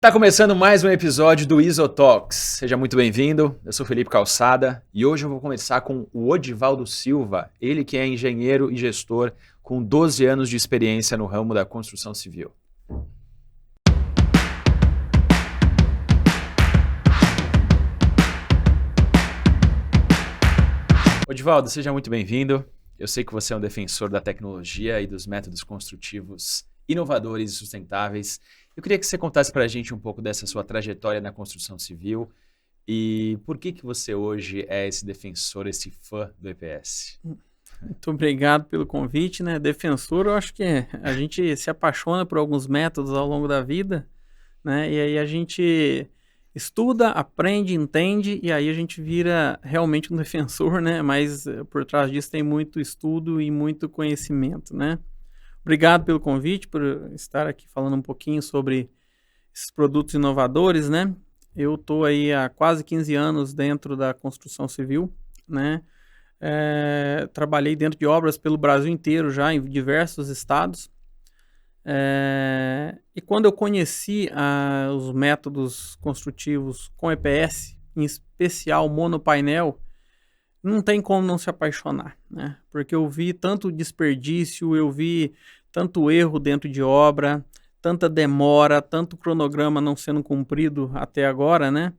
Tá começando mais um episódio do Isotalks. Seja muito bem-vindo. Eu sou Felipe Calçada e hoje eu vou conversar com o Odivaldo Silva, ele que é engenheiro e gestor com 12 anos de experiência no ramo da construção civil. Odivaldo, seja muito bem-vindo. Eu sei que você é um defensor da tecnologia e dos métodos construtivos inovadores e sustentáveis. Eu queria que você contasse para a gente um pouco dessa sua trajetória na construção civil e por que você hoje é esse defensor, esse fã do EPS. Muito obrigado pelo convite, né? Defensor, eu acho que a gente se apaixona por alguns métodos ao longo da vida, né? E aí a gente estuda, aprende, entende e aí a gente vira realmente um defensor, né? Mas por trás disso tem muito estudo e muito conhecimento, né? Obrigado pelo convite, por estar aqui falando um pouquinho sobre esses produtos inovadores, né? Eu estou aí há quase 15 anos dentro da construção civil, né? Trabalhei dentro de obras pelo Brasil inteiro já, em diversos estados. E quando eu conheci os métodos construtivos com EPS, em especial monopainel, não tem como não se apaixonar, né? Porque eu vi tanto desperdício, eu vi tanto erro dentro de obra, tanta demora, tanto cronograma não sendo cumprido até agora, né?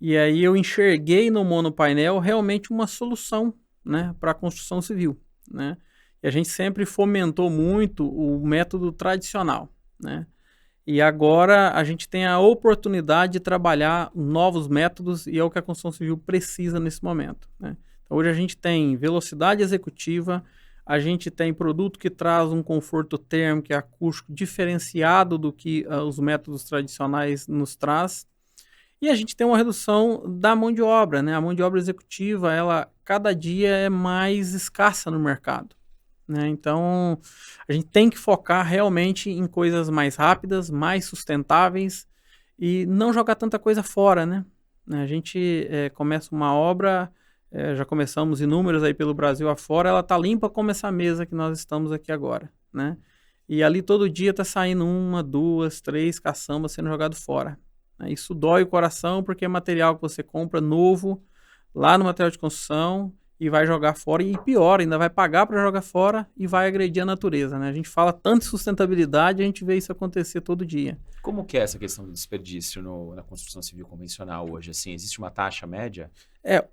E aí eu enxerguei no monopainel realmente uma solução, né, para a construção civil, né? E a gente sempre fomentou muito o método tradicional, né? E agora a gente tem a oportunidade de trabalhar novos métodos e é o que a construção civil precisa nesse momento, né? Então, hoje a gente tem velocidade executiva, a gente tem produto que traz um conforto térmico e acústico diferenciado do que os métodos tradicionais nos traz. E a gente tem uma redução da mão de obra, né? A mão de obra executiva, ela cada dia é mais escassa no mercado, né? Então, a gente tem que focar realmente em coisas mais rápidas, mais sustentáveis e não jogar tanta coisa fora, né? A gente começa uma obra, já começamos inúmeros aí pelo Brasil afora, ela tá limpa como essa mesa que nós estamos aqui agora, né? E ali todo dia tá saindo 1, 2, 3 caçambas sendo jogado fora. Isso dói o coração porque é material que você compra novo lá no material de construção e vai jogar fora e pior, ainda vai pagar para jogar fora e vai agredir a natureza, né? A gente fala tanto de sustentabilidade, a gente vê isso acontecer todo dia. Como que é essa questão do desperdício na construção civil convencional hoje? Assim, existe uma taxa média?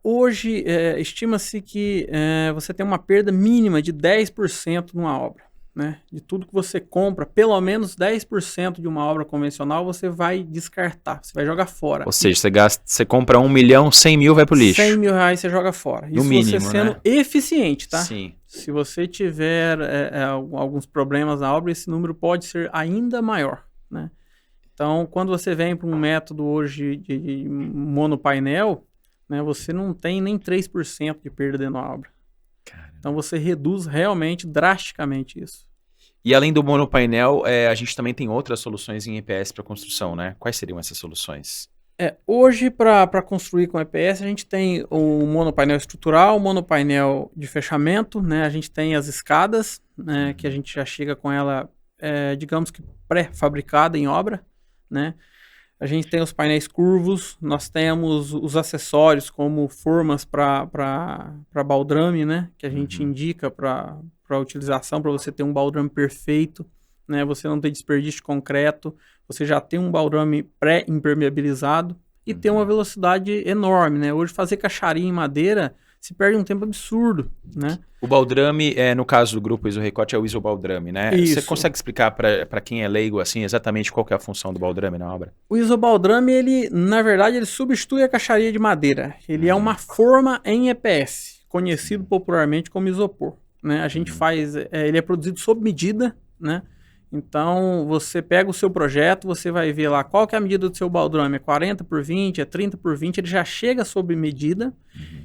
Hoje estima-se que você tem uma perda mínima de 10% numa obra, né? De tudo que você compra, pelo menos 10% de uma obra convencional você vai descartar, você vai jogar fora. Ou seja, você compra 1 milhão, 100 mil vai pro lixo. 100 mil reais você joga fora. No Isso mínimo, você sendo né? eficiente, tá? Sim. Se você tiver alguns problemas na obra, esse número pode ser ainda maior, né? Então, quando você vem para um método hoje de monopainel, né, você não tem nem 3% de perda dentro da obra. Caramba. Então, você reduz realmente drasticamente isso. E além do monopainel, a gente também tem outras soluções em EPS para construção, né? Quais seriam essas soluções? Hoje, para construir com EPS, a gente tem o monopainel estrutural, o monopainel de fechamento, né? A gente tem as escadas, né, que a gente já chega com ela, digamos que pré-fabricada em obra, né? A gente tem os painéis curvos, nós temos os acessórios como formas para baldrame, né? Que a gente indica para utilização, para você ter um baldrame perfeito, né? Você não ter desperdício de concreto, você já tem um baldrame pré-impermeabilizado e tem uma velocidade enorme, né? Hoje fazer caixaria em madeira se perde um tempo absurdo, né? O baldrame, no caso do grupo Isorecote, é o isobaldrame, né? Isso. Você consegue explicar para quem é leigo assim exatamente qual que é a função do baldrame na obra? O isobaldrame, ele, na verdade, ele substitui a caixaria de madeira. Ele é uma forma em EPS, conhecido popularmente como isopor, né? A gente faz, ele é produzido sob medida, né? Então, você pega o seu projeto, você vai ver lá qual que é a medida do seu baldrame, é 40 por 20, é 30 por 20, ele já chega sob medida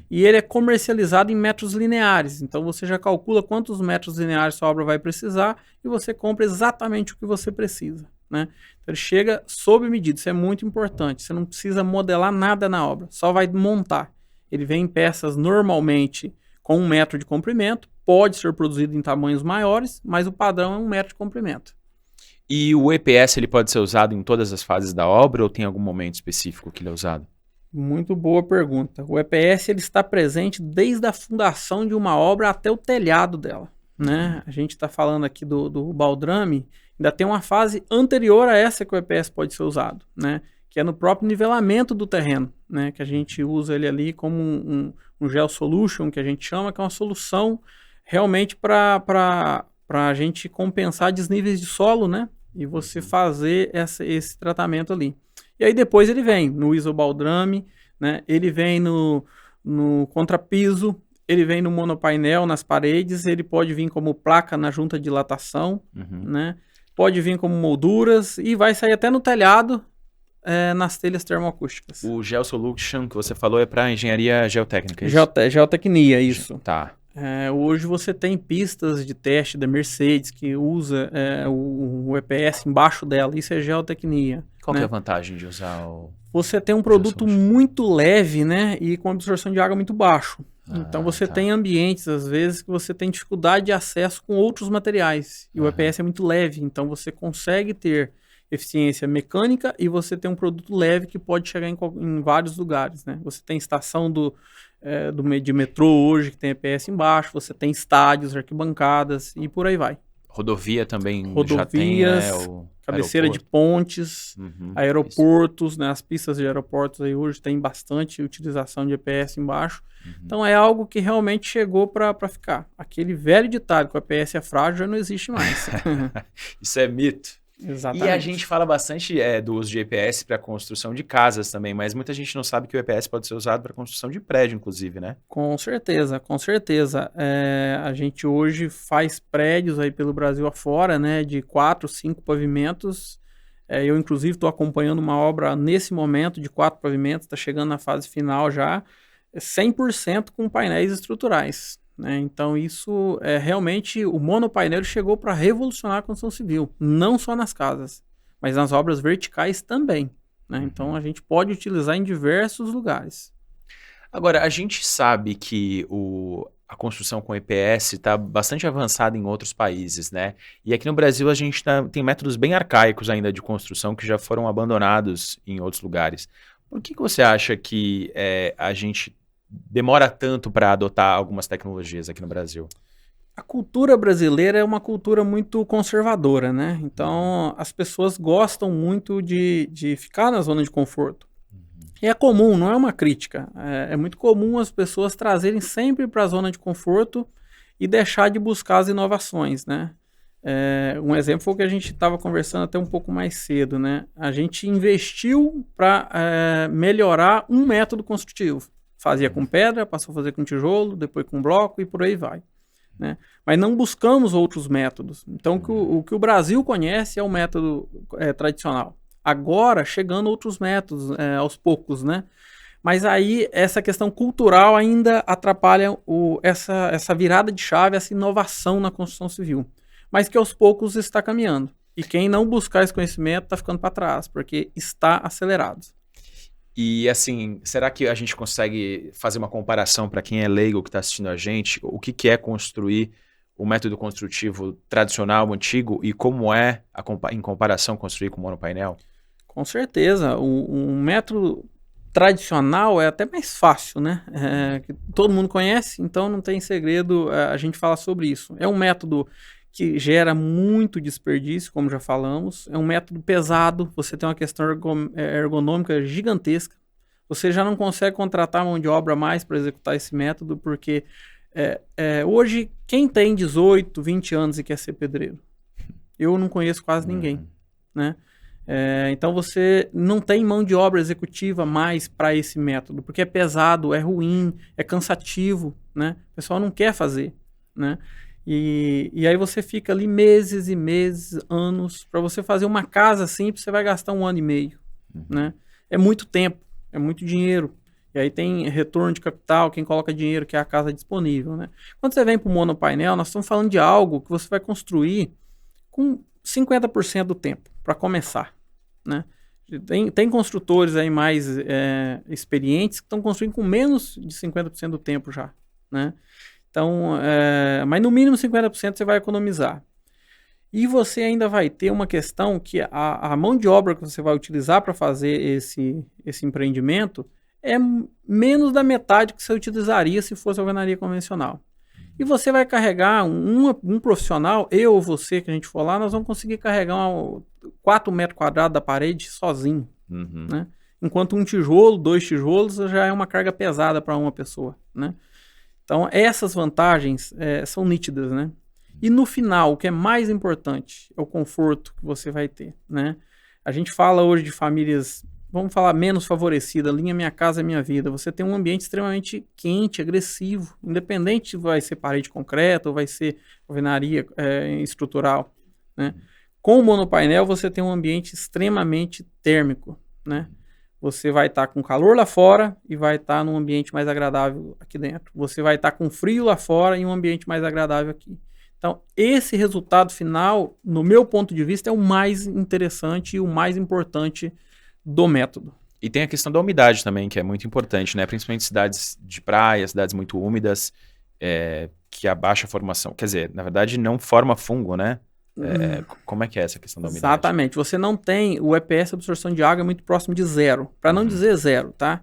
e ele é comercializado em metros lineares. Então, você já calcula quantos metros lineares sua obra vai precisar e você compra exatamente o que você precisa, né? Então, ele chega sob medida, isso é muito importante. Você não precisa modelar nada na obra, só vai montar. Ele vem em peças normalmente com 1 metro de comprimento, pode ser produzido em tamanhos maiores, mas o padrão é 1 metro de comprimento. E o EPS ele pode ser usado em todas as fases da obra ou tem algum momento específico que ele é usado? Muito boa pergunta. O EPS ele está presente desde a fundação de uma obra até o telhado dela, né? A gente está falando aqui do baldrame, ainda tem uma fase anterior a essa que o EPS pode ser usado, né? Que é no próprio nivelamento do terreno, né? Que a gente usa ele ali como um gel solution, que a gente chama, que é uma solução realmente para a gente compensar desníveis de solo, né? E você fazer esse tratamento ali. E aí depois ele vem no isobaldrame, né? Ele vem no contrapiso, ele vem no monopainel, nas paredes, ele pode vir como placa na junta de dilatação, né? Pode vir como molduras e vai sair até no telhado, nas telhas termoacústicas. O Gel Solution que você falou é para engenharia geotécnica, é isso? Geotecnia, isso. Tá. Hoje você tem pistas de teste da Mercedes que usa o EPS embaixo dela, isso é geotecnia. Qual né? que é a vantagem de usar o... Você tem um produto muito leve, né, e com absorção de água muito baixo. Então você tem ambientes, às vezes, que você tem dificuldade de acesso com outros materiais. E o EPS é muito leve, então você consegue ter eficiência mecânica e você tem um produto leve que pode chegar em vários lugares, né? Você tem estação de metrô hoje que tem EPS embaixo, você tem estádios, arquibancadas e por aí vai. Rodovia também Rodovias, já tem, né? Cabeceira de pontes, aeroportos, né? As pistas de aeroportos aí hoje tem bastante utilização de EPS embaixo. Então é algo que realmente chegou para ficar. Aquele velho ditado que o EPS é frágil já não existe mais. Isso é mito. Exatamente. E a gente fala bastante do uso de EPS para construção de casas também, mas muita gente não sabe que o EPS pode ser usado para construção de prédio, inclusive, né? Com certeza, com certeza. A gente hoje faz prédios aí pelo Brasil afora, né, de 4, 5 pavimentos. Eu, inclusive, estou acompanhando uma obra nesse momento de 4 pavimentos, está chegando na fase final já, 100% com painéis estruturais. Né? Então, isso realmente, o monopainel chegou para revolucionar a construção civil, não só nas casas, mas nas obras verticais também. Né? Então, a gente pode utilizar em diversos lugares. Agora, a gente sabe que a construção com EPS está bastante avançada em outros países, né? E aqui no Brasil a gente tem métodos bem arcaicos ainda de construção que já foram abandonados em outros lugares. Por que você acha que a gente demora tanto para adotar algumas tecnologias aqui no Brasil? A cultura brasileira é uma cultura muito conservadora, né? Então, as pessoas gostam muito de ficar na zona de conforto. E é comum, não é uma crítica. É muito comum as pessoas trazerem sempre para a zona de conforto e deixar de buscar as inovações, né? Um exemplo foi o que a gente estava conversando até um pouco mais cedo, né? A gente investiu para melhorar um método construtivo. Fazia com pedra, passou a fazer com tijolo, depois com bloco e por aí vai. Né? Mas não buscamos outros métodos. Então, o que o Brasil conhece é o método tradicional. Agora, chegando outros métodos aos poucos, né? Mas aí, essa questão cultural ainda atrapalha essa virada de chave, essa inovação na construção civil. Mas que aos poucos está caminhando. E quem não buscar esse conhecimento está ficando para trás, porque está acelerado. E assim, será que a gente consegue fazer uma comparação para quem é leigo que está assistindo a gente? O que é construir o método construtivo tradicional, antigo, e como é, em comparação, construir com monopainel? Com certeza. O método tradicional é até mais fácil, né? Que todo mundo conhece, então não tem segredo a gente falar sobre isso. É um método que gera muito desperdício, como já falamos. É um método pesado, você tem uma questão ergonômica gigantesca. Você já não consegue contratar mão de obra mais para executar esse método, porque hoje, quem tem 18, 20 anos e quer ser pedreiro? Eu não conheço quase ninguém, né? Então você não tem mão de obra executiva mais para esse método, porque é pesado, é ruim, é cansativo, né? O pessoal não quer fazer, né? E aí você fica ali meses e meses, anos, para você fazer uma casa simples, você vai gastar 1 ano e meio, né? É muito tempo, é muito dinheiro. E aí tem retorno de capital, quem coloca dinheiro, que é a casa disponível, né? Quando você vem para o monopainel, nós estamos falando de algo que você vai construir com 50% do tempo, para começar, né? Tem construtores aí mais experientes que estão construindo com menos de 50% do tempo já, né? Então, mas no mínimo 50% você vai economizar. E você ainda vai ter uma questão que a mão de obra que você vai utilizar para fazer esse empreendimento é menos da metade que você utilizaria se fosse alvenaria convencional. E você vai carregar um profissional, eu ou você, que a gente for lá, nós vamos conseguir carregar 4 metros quadrados da parede sozinho. Né? Enquanto um tijolo, 2 tijolos, já é uma carga pesada para uma pessoa. Né? Então, essas vantagens são nítidas, né? E no final, o que é mais importante é o conforto que você vai ter, né? A gente fala hoje de famílias, vamos falar menos favorecidas, linha Minha Casa Minha Vida. Você tem um ambiente extremamente quente, agressivo, independente se vai ser parede concreta ou vai ser alvenaria estrutural, né? Com o monopainel, você tem um ambiente extremamente térmico, né? Você vai estar com calor lá fora e vai estar num ambiente mais agradável aqui dentro. Você vai estar com frio lá fora e um ambiente mais agradável aqui. Então, esse resultado final, no meu ponto de vista, é o mais interessante e o mais importante do método. E tem a questão da umidade também, que é muito importante, né? Principalmente cidades de praia, cidades muito úmidas, que abaixa a formação. Quer dizer, na verdade, não forma fungo, né? Como é que é essa questão da umidade? Exatamente. Você não tem... O EPS, a absorção de água, é muito próximo de zero. Para não dizer zero, tá?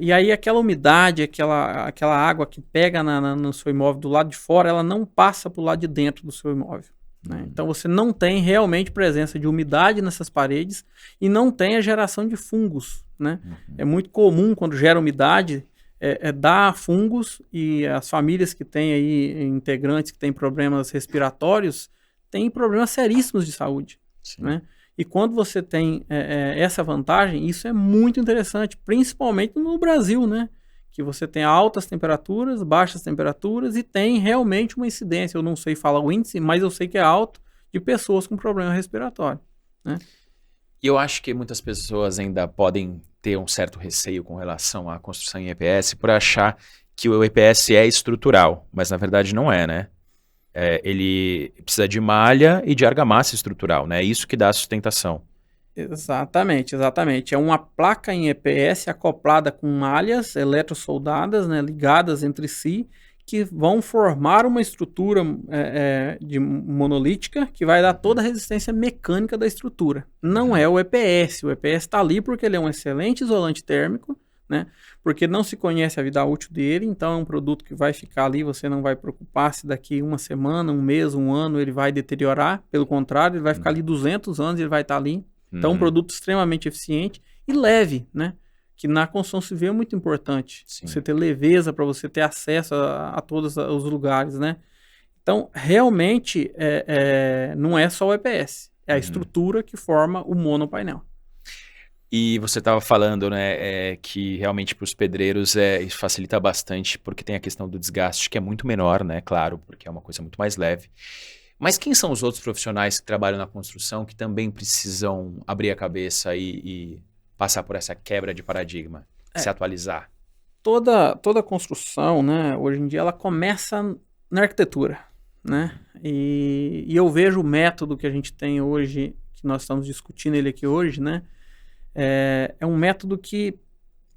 E aí aquela umidade, aquela água que pega no seu imóvel do lado de fora, ela não passa para o lado de dentro do seu imóvel. Né? Então você não tem realmente presença de umidade nessas paredes e não tem a geração de fungos. Né? É muito comum quando gera umidade dar fungos, e as famílias que têm aí integrantes que têm problemas respiratórios têm problemas seríssimos de saúde. Né? E quando você tem essa vantagem, isso é muito interessante, principalmente no Brasil, né? Que você tem altas temperaturas, baixas temperaturas e tem realmente uma incidência. Eu não sei falar o índice, mas eu sei que é alto, de pessoas com problema respiratório. Né? E eu acho que muitas pessoas ainda podem ter um certo receio com relação à construção em EPS por achar que o EPS é estrutural, mas na verdade não é, né? Ele precisa de malha e de argamassa estrutural, né? É isso que dá a sustentação. Exatamente, exatamente. É uma placa em EPS acoplada com malhas eletrosoldadas, né, ligadas entre si, que vão formar uma estrutura monolítica que vai dar toda a resistência mecânica da estrutura. Não é o EPS. O EPS está ali porque ele é um excelente isolante térmico, né? Porque não se conhece a vida útil dele, então é um produto que vai ficar ali, você não vai preocupar se daqui uma semana, um mês, um ano ele vai deteriorar, pelo contrário, ele vai ficar ali 200 anos e ele vai estar ali. Então é um produto extremamente eficiente e leve, né? Que na construção civil é muito importante. Sim. Você ter leveza para você ter acesso a todos os lugares, né? Então, realmente, não é só o EPS, é a estrutura que forma o monopainel. E você estava falando, né, que realmente para os pedreiros isso facilita bastante, porque tem a questão do desgaste, que é muito menor, né, claro, porque é uma coisa muito mais leve. Mas quem são os outros profissionais que trabalham na construção que também precisam abrir a cabeça e passar por essa quebra de paradigma, se atualizar? Toda construção, né, hoje em dia, ela começa na arquitetura, né? E eu vejo o método que a gente tem hoje, que nós estamos discutindo ele aqui hoje, né? É um método que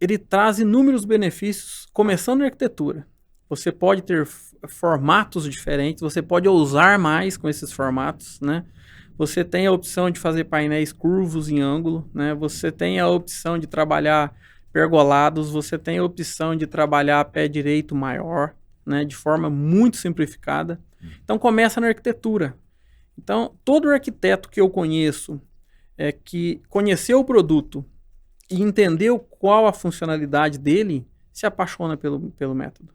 ele traz inúmeros benefícios, começando na arquitetura. Você pode ter formatos diferentes, você pode ousar mais com esses formatos, né? Você tem a opção de fazer painéis curvos em ângulo, né? Você tem a opção de trabalhar pergolados, você tem a opção de trabalhar pé direito maior, né? De forma muito simplificada. Então começa na arquitetura. Então todo arquiteto que eu conheço que conheceu o produto e entendeu qual a funcionalidade dele, se apaixona pelo método.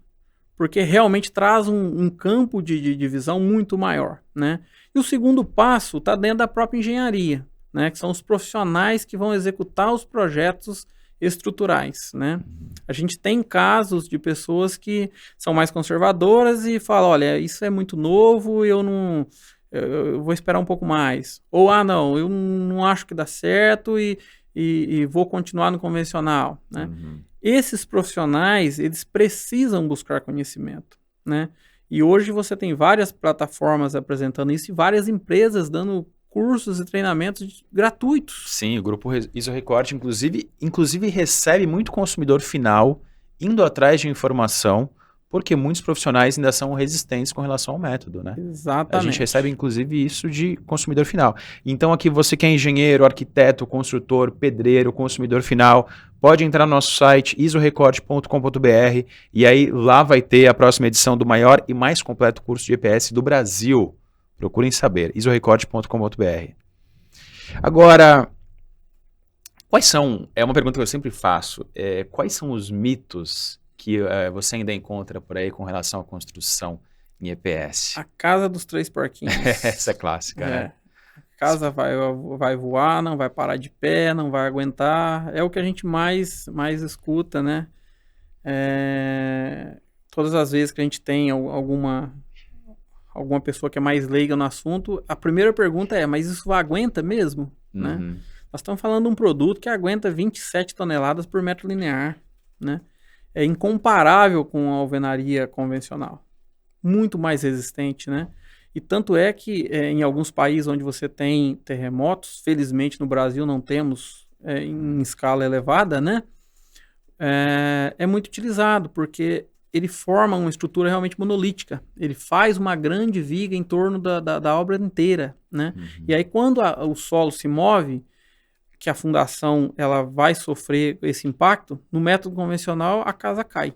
Porque realmente traz um campo de visão muito maior, né? E o segundo passo está dentro da própria engenharia, né? Que são os profissionais que vão executar os projetos estruturais, né? A gente tem casos de pessoas que são mais conservadoras e falam, olha, isso é muito novo, eu vou esperar um pouco mais. Ou, não, eu não acho que dá certo e vou continuar no convencional, né? Esses profissionais, eles precisam buscar conhecimento, né? E hoje você tem várias plataformas apresentando isso e várias empresas dando cursos e treinamentos gratuitos. Sim, o grupo IsoRecorte, inclusive recebe muito consumidor final indo atrás de informação porque muitos profissionais ainda são resistentes com relação ao método, né? Exatamente. A gente recebe, inclusive, isso de consumidor final. Então, aqui, você que é engenheiro, arquiteto, construtor, pedreiro, consumidor final, pode entrar no nosso site, isorecord.com.br, e aí lá vai ter a próxima edição do maior e mais completo curso de EPS do Brasil. Procurem saber, isorecord.com.br. Agora, quais são, é uma pergunta que eu sempre faço, quais são os mitos que você ainda encontra por aí com relação à construção em EPS? A casa dos três porquinhos. Essa é clássica, né? A casa vai voar, não vai parar de pé, não vai aguentar. É o que a gente mais escuta, né? Todas as vezes que a gente tem alguma pessoa que é mais leiga no assunto, a primeira pergunta é, mas isso aguenta mesmo? Né? Nós estamos falando de um produto que aguenta 27 toneladas por metro linear, né? É incomparável com a alvenaria convencional. Muito mais resistente, né? E tanto é que em alguns países onde você tem terremotos, felizmente no Brasil não temos em escala elevada, né? É muito utilizado, porque ele forma uma estrutura realmente monolítica. Ele faz uma grande viga em torno da obra inteira, né? E aí quando o solo se move, que a fundação ela vai sofrer esse impacto, no método convencional a casa cai.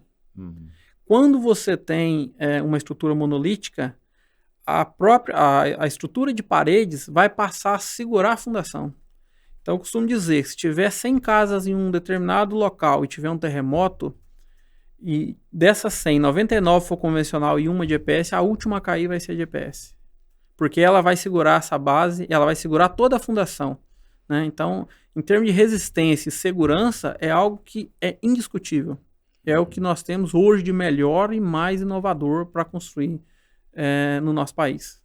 Quando você tem uma estrutura monolítica, a estrutura de paredes vai passar a segurar a fundação. Então eu costumo dizer, se tiver 100 casas em um determinado local e tiver um terremoto, e dessas 100, 99 for convencional e uma de EPS, a última a cair vai ser de EPS. Porque ela vai segurar essa base, ela vai segurar toda a fundação. Né? Então, em termos de resistência e segurança, é algo que é indiscutível. É o que nós temos hoje de melhor e mais inovador para construir no nosso país.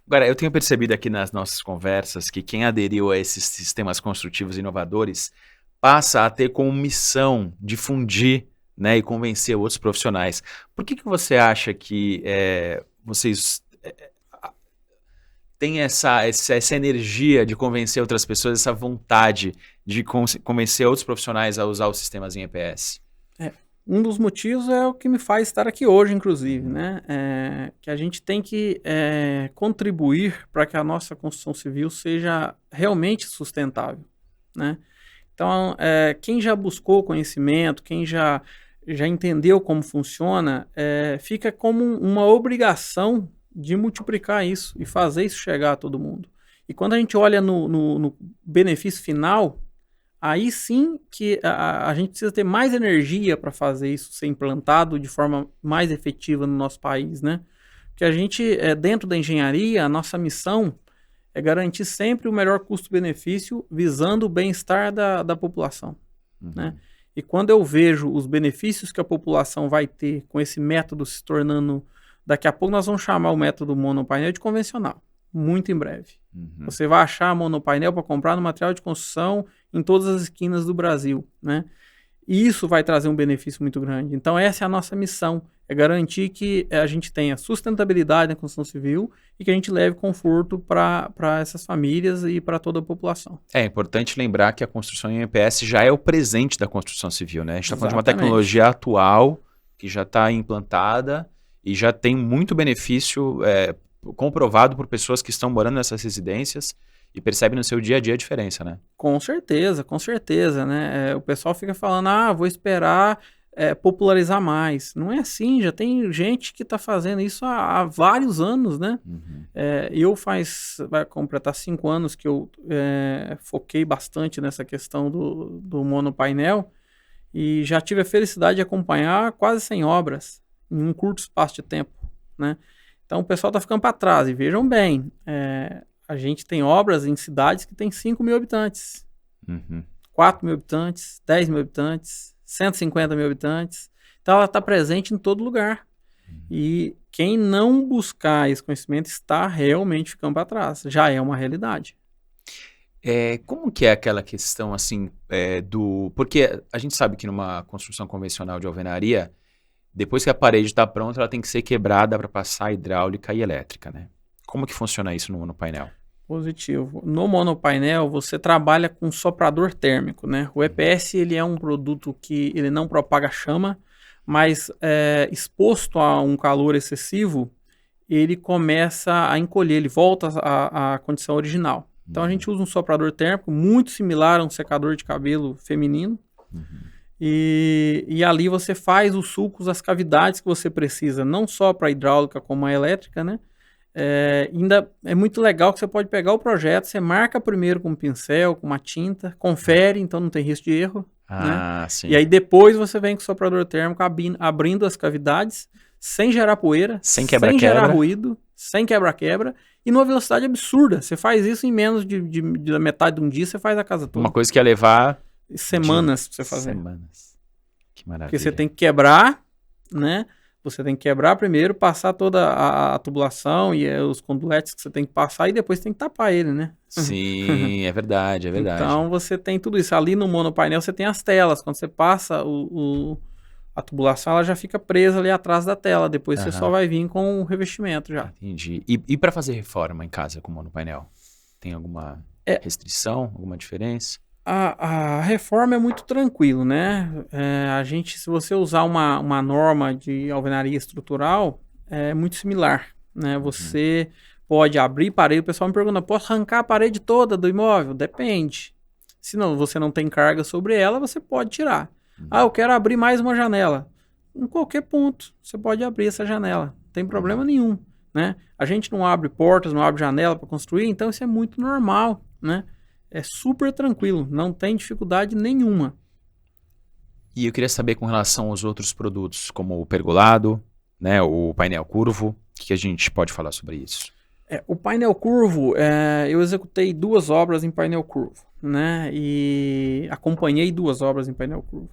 Agora, eu tenho percebido aqui nas nossas conversas que quem aderiu a esses sistemas construtivos inovadores passa a ter como missão difundir, né, e convencer outros profissionais. Por que você acha que vocês têm essa energia de convencer outras pessoas, essa vontade de convencer outros profissionais a usar os sistemas em EPS? Um dos motivos é o que me faz estar aqui hoje, inclusive, né? Que a gente tem que contribuir para que a nossa construção civil seja realmente sustentável, né? Então, quem já buscou conhecimento, quem já entendeu como funciona, fica como uma obrigação de multiplicar isso e fazer isso chegar a todo mundo. E quando a gente olha no benefício final, aí sim que a gente precisa ter mais energia para fazer isso ser implantado de forma mais efetiva no nosso país, né? Porque a gente, dentro da engenharia, a nossa missão é garantir sempre o melhor custo-benefício visando o bem-estar da população, né? E quando eu vejo os benefícios que a população vai ter com esse método se tornando... Daqui a pouco nós vamos chamar o método monopainel de convencional, muito em breve. Você vai achar monopainel para comprar no material de construção em todas as esquinas do Brasil, né? E isso vai trazer um benefício muito grande. Então essa é a nossa missão, é garantir que a gente tenha sustentabilidade na construção civil e que a gente leve conforto para essas famílias e para toda a população. É importante lembrar que a construção em EPS já é o presente da construção civil, né? A gente está falando de uma tecnologia atual que já está implantada e já tem muito benefício comprovado por pessoas que estão morando nessas residências e percebem no seu dia a dia a diferença, né? Com certeza, né? O pessoal fica falando, vou esperar popularizar mais. Não é assim, já tem gente que está fazendo isso há vários anos, né? Vai completar 5 anos que eu foquei bastante nessa questão do monopainel e já tive a felicidade de acompanhar quase 100 obras em um curto espaço de tempo, né? Então o pessoal está ficando para trás. E vejam bem, a gente tem obras em cidades que tem 5 mil habitantes, 4 mil habitantes, 10 mil habitantes, 150 mil habitantes. Então ela está presente em todo lugar. E quem não buscar esse conhecimento está realmente ficando para trás. Já é uma realidade. Como que é aquela questão assim porque a gente sabe que numa construção convencional de alvenaria, depois que a parede está pronta, ela tem que ser quebrada para passar hidráulica e elétrica, né? Como que funciona isso no monopainel? Positivo. No monopainel, você trabalha com soprador térmico, né? O EPS, ele é um produto que ele não propaga chama, mas exposto a um calor excessivo, ele começa a encolher, ele volta à condição original. Então a gente usa um soprador térmico muito similar a um secador de cabelo feminino. E ali você faz os sulcos, as cavidades que você precisa, não só para a hidráulica como a elétrica, né? Ainda é muito legal que você pode pegar o projeto, você marca primeiro com um pincel, com uma tinta, confere, então não tem risco de erro. Né? Sim. E aí depois você vem com o soprador térmico abrindo as cavidades, sem gerar poeira, sem gerar ruído, sem quebra-quebra, e numa velocidade absurda. Você faz isso em menos da metade de um dia, você faz a casa toda. Uma coisa que ia levar semanas pra você fazer. Semanas. Que maravilha. Porque você tem que quebrar, né? Você tem que quebrar primeiro, passar toda a tubulação e os conduletes que você tem que passar e depois tem que tapar ele, né? Sim, é verdade, é verdade. Então você tem tudo isso. Ali no monopainel você tem as telas. Quando você passa a tubulação, ela já fica presa ali atrás da tela. Depois você só vai vir com o revestimento já. Entendi. E para fazer reforma em casa com monopainel? Tem alguma restrição, alguma diferença? A reforma é muito tranquilo, né? Se você usar uma norma de alvenaria estrutural, é muito similar, né? Você pode abrir parede, o pessoal me pergunta, posso arrancar a parede toda do imóvel? Depende. Se não, você não tem carga sobre ela, você pode tirar. Eu quero abrir mais uma janela. Em qualquer ponto, você pode abrir essa janela. Não tem problema nenhum, né? A gente não abre portas, não abre janela para construir, então isso é muito normal, né? É super tranquilo, não tem dificuldade nenhuma. E eu queria saber com relação aos outros produtos, como o pergolado, né, o painel curvo, o que a gente pode falar sobre isso? O painel curvo, eu executei 2 obras em painel curvo, né, e acompanhei 2 obras em painel curvo.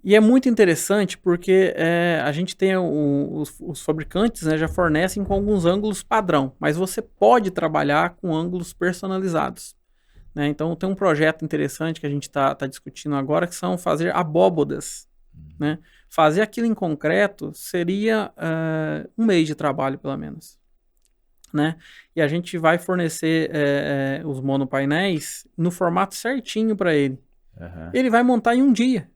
E é muito interessante porque a gente tem os fabricantes, né, já fornecem com alguns ângulos padrão, mas você pode trabalhar com ângulos personalizados. Né? Então tem um projeto interessante que a gente está discutindo agora, que são fazer abóbodas. Né? Fazer aquilo em concreto seria 1 mês de trabalho, pelo menos. Né? E a gente vai fornecer os monopainéis no formato certinho para ele. Ele vai montar em 1 dia.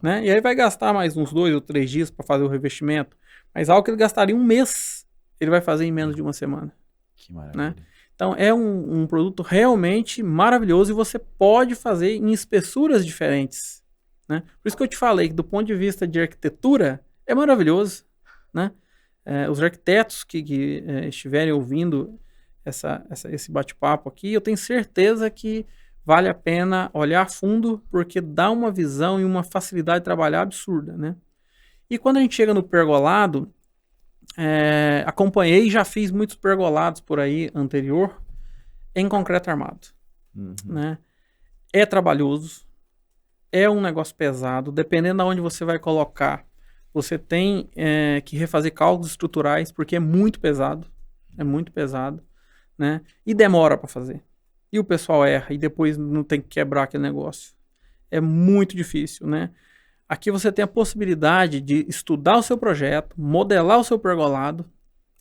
Né? E aí vai gastar mais uns 2 ou 3 dias para fazer o revestimento. Mas algo que ele gastaria 1 mês, ele vai fazer em menos de 1 semana. Que maravilha. Né? Então é um produto realmente maravilhoso e você pode fazer em espessuras diferentes. Né? Por isso que eu te falei que do ponto de vista de arquitetura é maravilhoso. Né? Os arquitetos que estiverem ouvindo esse bate-papo aqui, eu tenho certeza que vale a pena olhar a fundo, porque dá uma visão e uma facilidade de trabalhar absurda. Né? E quando a gente chega no pergolado, acompanhei e já fiz muitos pergolados por aí anterior em concreto armado. Né? É trabalhoso, é um negócio pesado, dependendo de onde você vai colocar, você tem que refazer cálculos estruturais, porque é muito pesado, né? E demora para fazer. E o pessoal erra e depois não tem que quebrar aquele negócio. É muito difícil, né? Aqui você tem a possibilidade de estudar o seu projeto, modelar o seu pergolado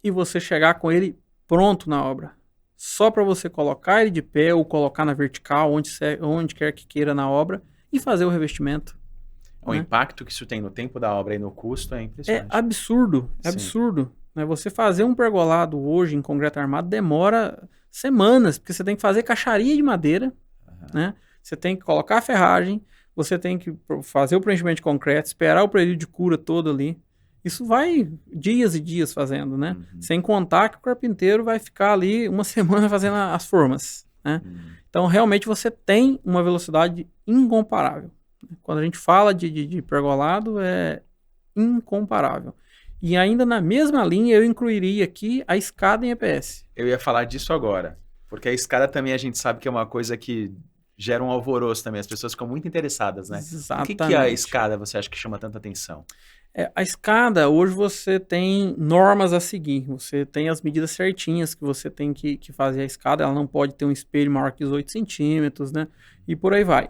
e você chegar com ele pronto na obra. Só para você colocar ele de pé ou colocar na vertical, onde quer que queira na obra e fazer o revestimento. O impacto que isso tem no tempo da obra e no custo é impressionante. É absurdo, absurdo. Né? Você fazer um pergolado hoje em concreto armado demora semanas, porque você tem que fazer caixaria de madeira, né? Você tem que colocar a ferragem, você tem que fazer o preenchimento de concreto, esperar o período de cura todo ali. Isso vai dias e dias fazendo, né? Sem contar que o carpinteiro vai ficar ali 1 semana fazendo as formas, né? Então, realmente, você tem uma velocidade incomparável. Quando a gente fala de pergolado, é incomparável. E ainda na mesma linha, eu incluiria aqui a escada em EPS. Eu ia falar disso agora, porque a escada também a gente sabe que é uma coisa que gera um alvoroço também, as pessoas ficam muito interessadas, né? Exatamente. O que é a escada, você acha que chama tanta atenção? A escada, hoje você tem normas a seguir, você tem as medidas certinhas que você tem que fazer a escada, ela não pode ter um espelho maior que 18 centímetros, né? E por aí vai.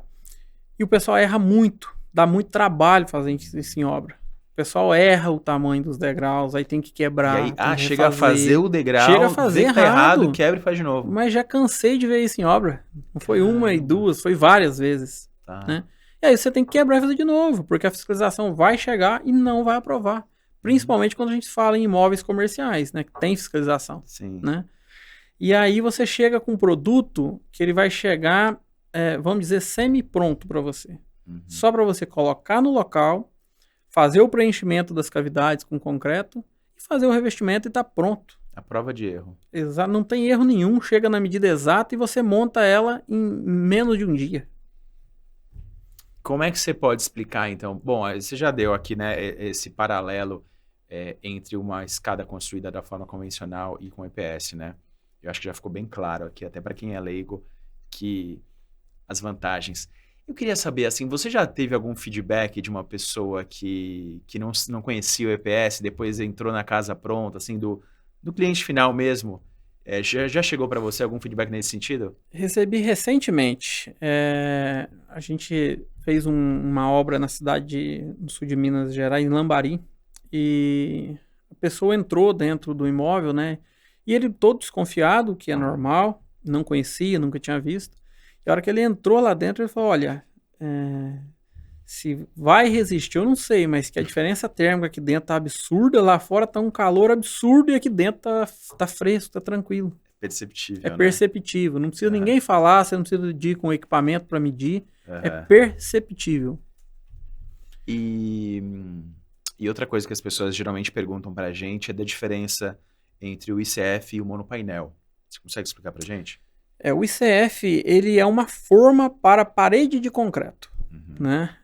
E o pessoal erra muito, dá muito trabalho fazer isso em obra. O pessoal erra o tamanho dos degraus, aí tem que quebrar. E aí, chega a fazer o degrau, chega a fazer errado, quebra e faz de novo. Mas já cansei de ver isso em obra. Não foi 1 e 2, foi várias vezes. Né? E aí você tem que quebrar e fazer de novo, porque a fiscalização vai chegar e não vai aprovar. Principalmente quando a gente fala em imóveis comerciais, né? Que tem fiscalização, Sim. né? E aí você chega com um produto que ele vai chegar, vamos dizer, semi-pronto para você. Só para você colocar no local, fazer o preenchimento das cavidades com concreto e fazer o revestimento e tá pronto. A prova de erro. Exato, não tem erro nenhum, chega na medida exata e você monta ela em menos de um dia. Como é que você pode explicar, então? Bom, você já deu aqui, né, esse paralelo entre uma escada construída da forma convencional e com EPS, né? Eu acho que já ficou bem claro aqui, até para quem é leigo, que as vantagens. Eu queria saber, assim, você já teve algum feedback de uma pessoa que não conhecia o EPS, depois entrou na casa pronta, assim, do cliente final mesmo? Já chegou para você algum feedback nesse sentido? Recebi recentemente. A gente fez uma obra na cidade do sul de Minas Gerais, em Lambari, e a pessoa entrou dentro do imóvel, né? E ele todo desconfiado, que é normal, não conhecia, nunca tinha visto. E a hora que ele entrou lá dentro, ele falou, olha, se vai resistir, eu não sei, mas que a diferença térmica aqui dentro tá absurda, lá fora tá um calor absurdo e aqui dentro tá fresco, tá tranquilo. Perceptível, É né? perceptível, não precisa ninguém falar, você não precisa de com equipamento para medir, é Aham. perceptível. E outra coisa que as pessoas geralmente perguntam pra gente é da diferença entre o ICF e o monopainel. Você consegue explicar pra gente? O ICF, ele é uma forma para parede de concreto, né?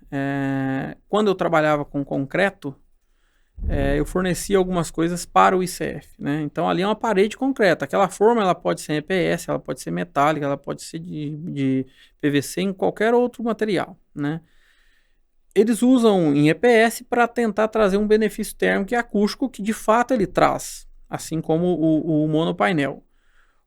Quando eu trabalhava com concreto, eu fornecia algumas coisas para o ICF, né? Então ali é uma parede concreta. Aquela forma ela pode ser EPS, ela pode ser metálica, ela pode ser de PVC, em qualquer outro material, né? Eles usam em EPS para tentar trazer um benefício térmico e acústico que de fato ele traz, assim como o monopainel.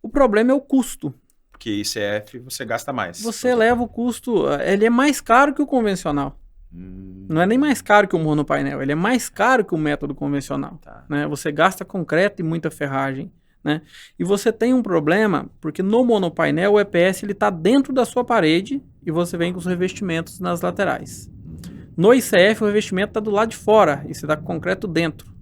O problema é o custo. Porque ICF você gasta mais. Você leva o custo, ele é mais caro que o convencional. Não é nem mais caro que o monopainel, ele é mais caro que o método convencional. Tá. Né? Você gasta concreto e muita ferragem. Né? E você tem um problema, porque no monopainel o EPS está dentro da sua parede e você vem com os revestimentos nas laterais. No ICF o revestimento está do lado de fora e você está com concreto dentro.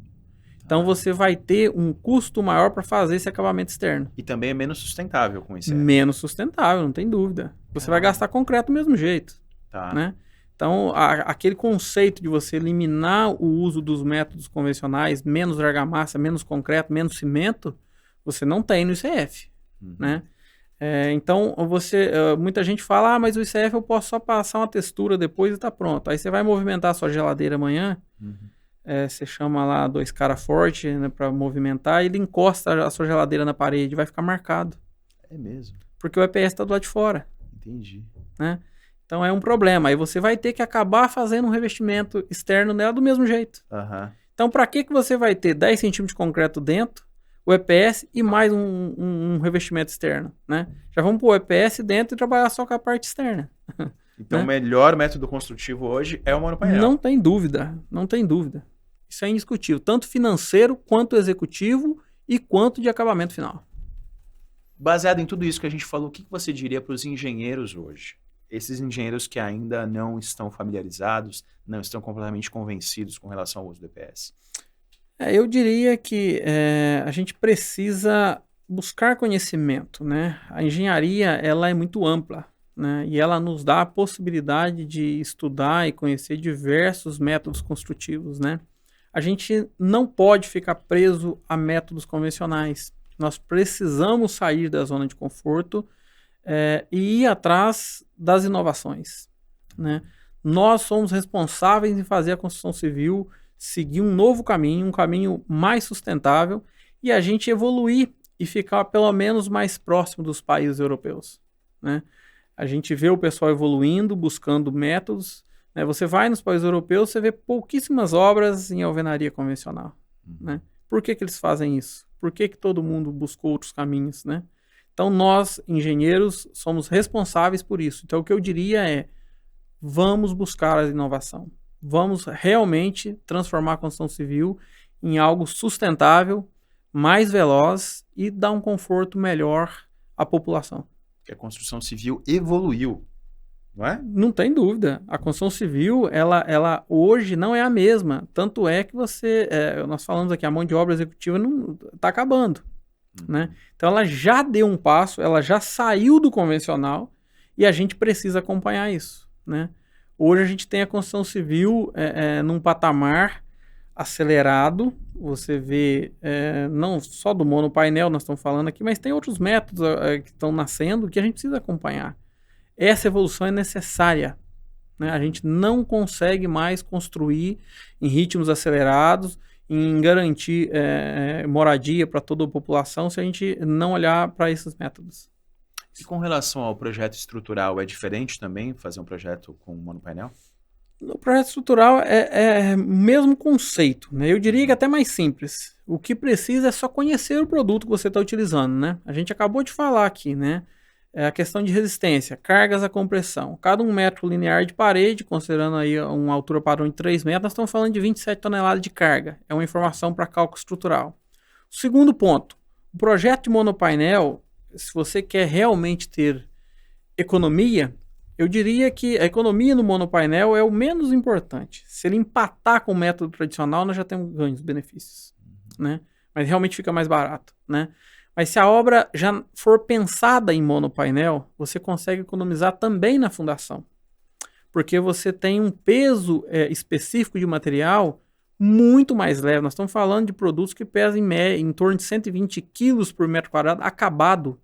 Então você vai ter um custo maior para fazer esse acabamento externo. E também é menos sustentável com ICF. Menos sustentável, não tem dúvida. Você vai gastar concreto do mesmo jeito. Tá. Né? Então, aquele conceito de você eliminar o uso dos métodos convencionais, menos argamassa, menos concreto, menos cimento, você não tem no ICF. Né? Então, muita gente fala, mas o ICF eu posso só passar uma textura depois e está pronto. Aí você vai movimentar a sua geladeira amanhã, você chama lá 2 caras fortes, né, para movimentar, e ele encosta a sua geladeira na parede, vai ficar marcado. É mesmo? Porque o EPS está do lado de fora. Entendi. Né? Então é um problema. Aí você vai ter que acabar fazendo um revestimento externo nela do mesmo jeito. Então para que você vai ter 10 centímetros de concreto dentro, o EPS e mais um revestimento externo? Né? Já vamos pôr o EPS dentro e trabalhar só com a parte externa. Então né? o melhor método construtivo hoje é o monopainel. Não tem dúvida, não tem dúvida. Isso é indiscutível, tanto financeiro quanto executivo e quanto de acabamento final. Baseado em tudo isso que a gente falou, o que você diria para os engenheiros hoje? Esses engenheiros que ainda não estão familiarizados, não estão completamente convencidos com relação ao uso do EPS? Eu diria que a gente precisa buscar conhecimento, né? A engenharia ela é muito ampla, né? E ela nos dá a possibilidade de estudar e conhecer diversos métodos construtivos, né? A gente não pode ficar preso a métodos convencionais. Nós precisamos sair da zona de conforto e ir atrás das inovações. Né? Nós somos responsáveis em fazer a construção civil seguir um novo caminho, um caminho mais sustentável, e a gente evoluir e ficar pelo menos mais próximo dos países europeus. Né? A gente vê o pessoal evoluindo, buscando métodos. Né? Você vai nos países europeus, você vê pouquíssimas obras em alvenaria convencional. Né? Por que eles fazem isso? Por que todo mundo buscou outros caminhos? Né? Então, nós, engenheiros, somos responsáveis por isso. Então, o que eu diria é, vamos buscar a inovação. Vamos realmente transformar a construção civil em algo sustentável, mais veloz e dar um conforto melhor à população. Que a construção civil evoluiu. não é? Não tem dúvida. A construção civil, ela hoje não é a mesma. Tanto é que nós falamos aqui, a mão de obra executiva não está acabando, né? Então ela já deu um passo, ela já saiu do convencional e a gente precisa acompanhar isso, né? Hoje a gente tem a construção civil num patamar acelerado. Você vê, não só do monopainel nós estamos falando aqui, mas tem outros métodos que estão nascendo que a gente precisa acompanhar. Essa evolução é necessária, né? A gente não consegue mais construir em ritmos acelerados, em garantir moradia para toda a população se a gente não olhar para esses métodos. E com relação ao projeto estrutural, é diferente também fazer um projeto com monopainel? O projeto estrutural é o mesmo conceito, né? Eu diria que até mais simples. O que precisa é só conhecer o produto que você está utilizando, né? A gente acabou de falar aqui, né? É a questão de resistência, cargas à compressão. Cada 1 metro linear de parede, considerando aí uma altura padrão de 3 metros, nós estamos falando de 27 toneladas de carga. É uma informação para cálculo estrutural. O segundo ponto, o projeto de monopainel, se você quer realmente ter economia, eu diria que a economia no monopainel é o menos importante. Se ele empatar com o método tradicional, nós já temos ganhos, benefícios, né? Mas realmente fica mais barato, né? Mas se a obra já for pensada em monopainel, você consegue economizar também na fundação. Porque você tem um peso específico de material muito mais leve. Nós estamos falando de produtos que pesam em torno de 120 quilos por metro quadrado acabado.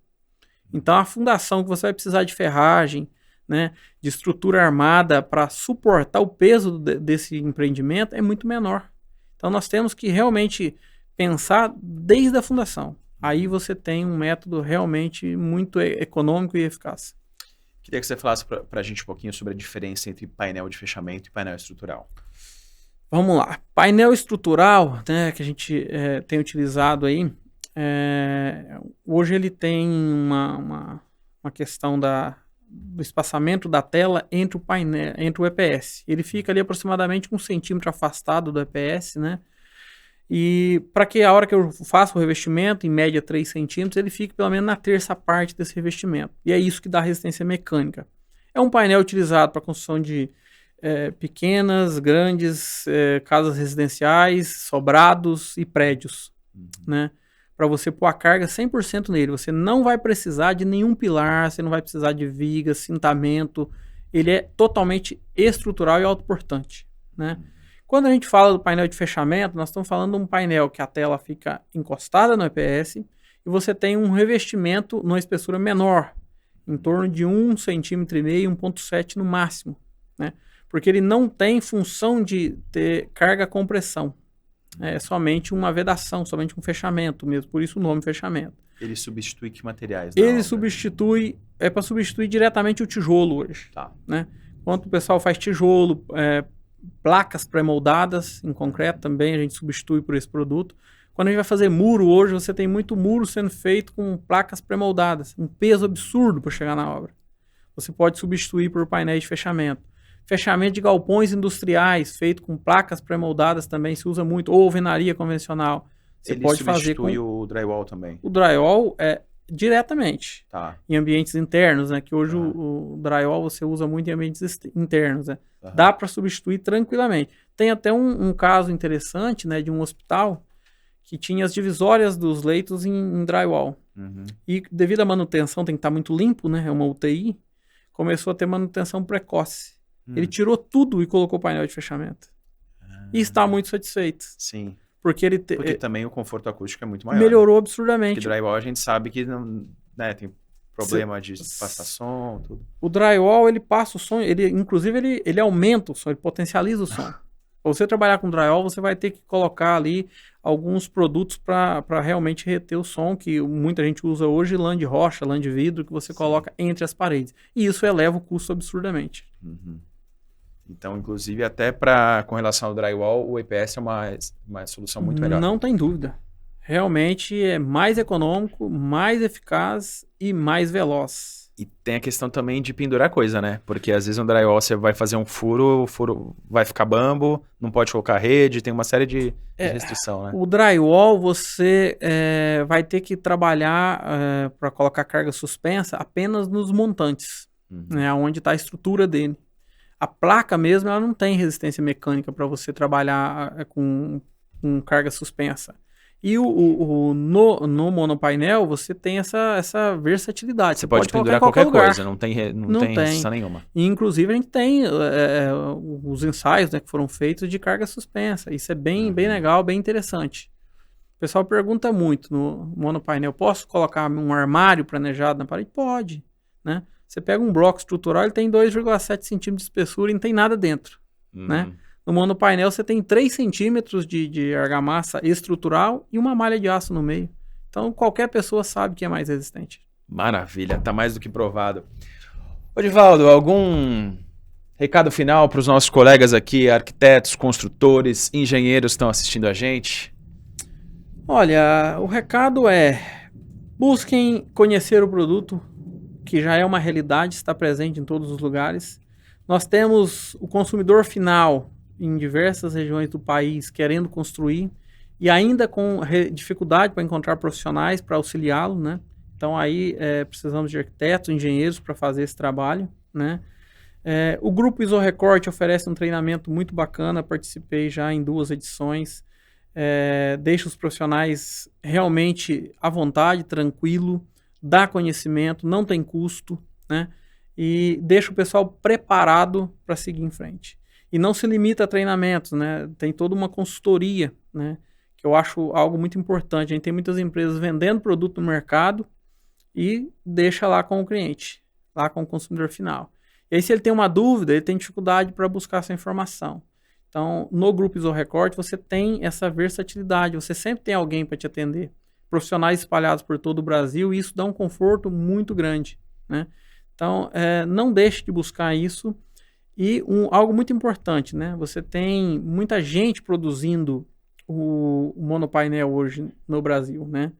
Então a fundação que você vai precisar de ferragem, né, de estrutura armada para suportar o peso desse empreendimento é muito menor. Então nós temos que realmente pensar desde a fundação. Aí você tem um método realmente muito econômico e eficaz. Queria que você falasse para a gente um pouquinho sobre a diferença entre painel de fechamento e painel estrutural. Vamos lá. Painel estrutural, né, que a gente tem utilizado aí, hoje ele tem uma questão do espaçamento da tela entre o painel, entre o EPS. Ele fica ali aproximadamente 1 centímetro afastado do EPS, né? E para que a hora que eu faço o revestimento, em média 3 centímetros, ele fique pelo menos na terça parte desse revestimento. E é isso que dá resistência mecânica. É um painel utilizado para construção de pequenas, grandes casas residenciais, sobrados e prédios, né? Para você pôr a carga 100% nele. Você não vai precisar de nenhum pilar, você não vai precisar de vigas, cintamento. Ele é totalmente estrutural e autoportante, né? Quando a gente fala do painel de fechamento, nós estamos falando de um painel que a tela fica encostada no EPS e você tem um revestimento numa espessura menor, em torno de 1,5 centímetro, 1,7 no máximo, né? Porque ele não tem função de ter carga-compressão. É somente uma vedação, somente um fechamento mesmo, por isso o nome fechamento. Ele substitui que materiais? Ele substitui, para substituir diretamente o tijolo hoje. Tá. Né? Enquanto o pessoal faz tijolo, placas pré-moldadas em concreto também a gente substitui por esse produto. Quando a gente vai fazer muro hoje, você tem muito muro sendo feito com placas pré-moldadas, um peso absurdo para chegar na obra. Você pode substituir por painéis de fechamento. Fechamento de galpões industriais, feito com placas pré-moldadas também se usa muito, ou alvenaria convencional. Você Ele pode fazer substitui o drywall também? O drywall diretamente, tá, em ambientes internos, né? Que hoje o drywall você usa muito em ambientes internos, né? Dá para substituir tranquilamente. Tem até um caso interessante, né, de um hospital que tinha as divisórias dos leitos em drywall. E devido à manutenção, tem que estar muito limpo, né? É uma UTI, começou a ter manutenção precoce. Ele tirou tudo e colocou o painel de fechamento. E está muito satisfeito. Sim. Porque também o conforto acústico é muito maior. Melhorou absurdamente. Porque drywall a gente sabe que não, né, tem problema de passar som, tudo. O drywall, ele passa o som, inclusive ele aumenta o som, ele potencializa o som. Para você trabalhar com drywall, você vai ter que colocar ali alguns produtos para realmente reter o som, que muita gente usa hoje, lã de rocha, lã de vidro, que você coloca entre as paredes. E isso eleva o custo absurdamente. Então, inclusive, até com relação ao drywall, o EPS é uma solução muito melhor. Não tem dúvida. Realmente é mais econômico, mais eficaz e mais veloz. E tem a questão também de pendurar coisa, né? Porque às vezes no drywall você vai fazer um furo, o furo vai ficar bambo, não pode colocar rede, tem uma série de restrição, né? O drywall você vai ter que trabalhar para colocar carga suspensa apenas nos montantes. né, onde está a estrutura dele. A placa mesmo, ela não tem resistência mecânica para você trabalhar com carga suspensa. E no monopainel, você tem essa versatilidade. Você pode pendurar qualquer coisa, não tem resistência nenhuma. E, inclusive, a gente tem os ensaios, né, que foram feitos de carga suspensa. Isso é bem legal, bem interessante. O pessoal pergunta muito no monopainel, posso colocar um armário planejado na parede? Pode, né? Você pega um bloco estrutural, ele tem 2,7 centímetros de espessura e não tem nada dentro, né? No monopainel você tem 3 centímetros de argamassa estrutural e uma malha de aço no meio. Então qualquer pessoa sabe que é mais resistente. Maravilha, tá mais do que provado. Odivaldo, algum recado final para os nossos colegas aqui, arquitetos, construtores, engenheiros que estão assistindo a gente? Olha, o recado é: busquem conhecer o produto, que já é uma realidade, está presente em todos os lugares. Nós temos o consumidor final em diversas regiões do país querendo construir e ainda com dificuldade para encontrar profissionais para auxiliá-lo, né? Então aí precisamos de arquitetos, engenheiros para fazer esse trabalho, né? O Grupo Isorecorte oferece um treinamento muito bacana, participei já em 2 edições, deixa os profissionais realmente à vontade, tranquilo, dá conhecimento, não tem custo, né? E deixa o pessoal preparado para seguir em frente. E não se limita a treinamentos, né? Tem toda uma consultoria, né? Que eu acho algo muito importante. A gente tem muitas empresas vendendo produto no mercado e deixa lá com o cliente, lá com o consumidor final. E aí, se ele tem uma dúvida, ele tem dificuldade para buscar essa informação. Então, no Grupo Isorecorte, você tem essa versatilidade, você sempre tem alguém para te atender. Profissionais espalhados por todo o Brasil, e isso dá um conforto muito grande, né? Então, não deixe de buscar isso. E algo muito importante, né? Você tem muita gente produzindo o monopainel hoje no Brasil, né?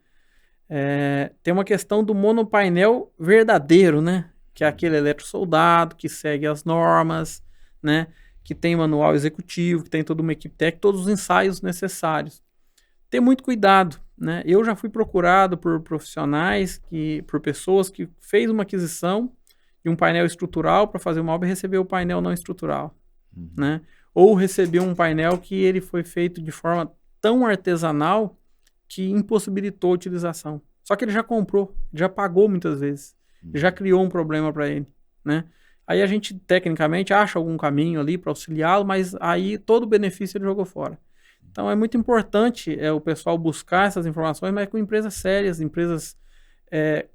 Tem uma questão do monopainel verdadeiro, né? Que é aquele eletrosoldado, que segue as normas, né? Que tem manual executivo, que tem toda uma equipe técnica, todos os ensaios necessários. Ter muito cuidado, né? Eu já fui procurado por profissionais, por pessoas que fez uma aquisição de um painel estrutural para fazer uma obra e recebeu o painel não estrutural, né? Ou recebeu um painel que ele foi feito de forma tão artesanal que impossibilitou a utilização. Só que ele já comprou, já pagou muitas vezes, já criou um problema para ele, né? Aí a gente, tecnicamente, acha algum caminho ali para auxiliá-lo, mas aí todo o benefício ele jogou fora. Então é muito importante o pessoal buscar essas informações, mas com empresas sérias, empresas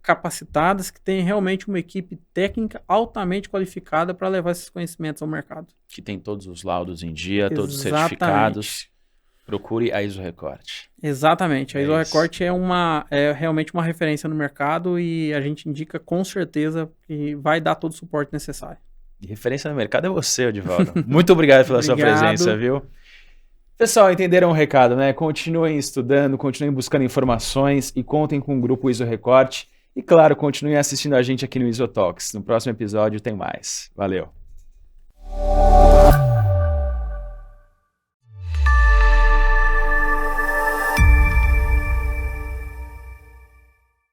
capacitadas, que têm realmente uma equipe técnica altamente qualificada para levar esses conhecimentos ao mercado. Que tem todos os laudos em dia, todos certificados. Procure a Isorecorte. Exatamente. A Isorecorte é realmente uma referência no mercado e a gente indica com certeza que vai dar todo o suporte necessário. E referência no mercado é você, Odivaldo. Muito obrigado pela sua presença, viu? Pessoal, entenderam o recado, né? Continuem estudando, continuem buscando informações e contem com o Grupo Isorecorte. E claro, continuem assistindo a gente aqui no Isotalks. No próximo episódio tem mais. Valeu!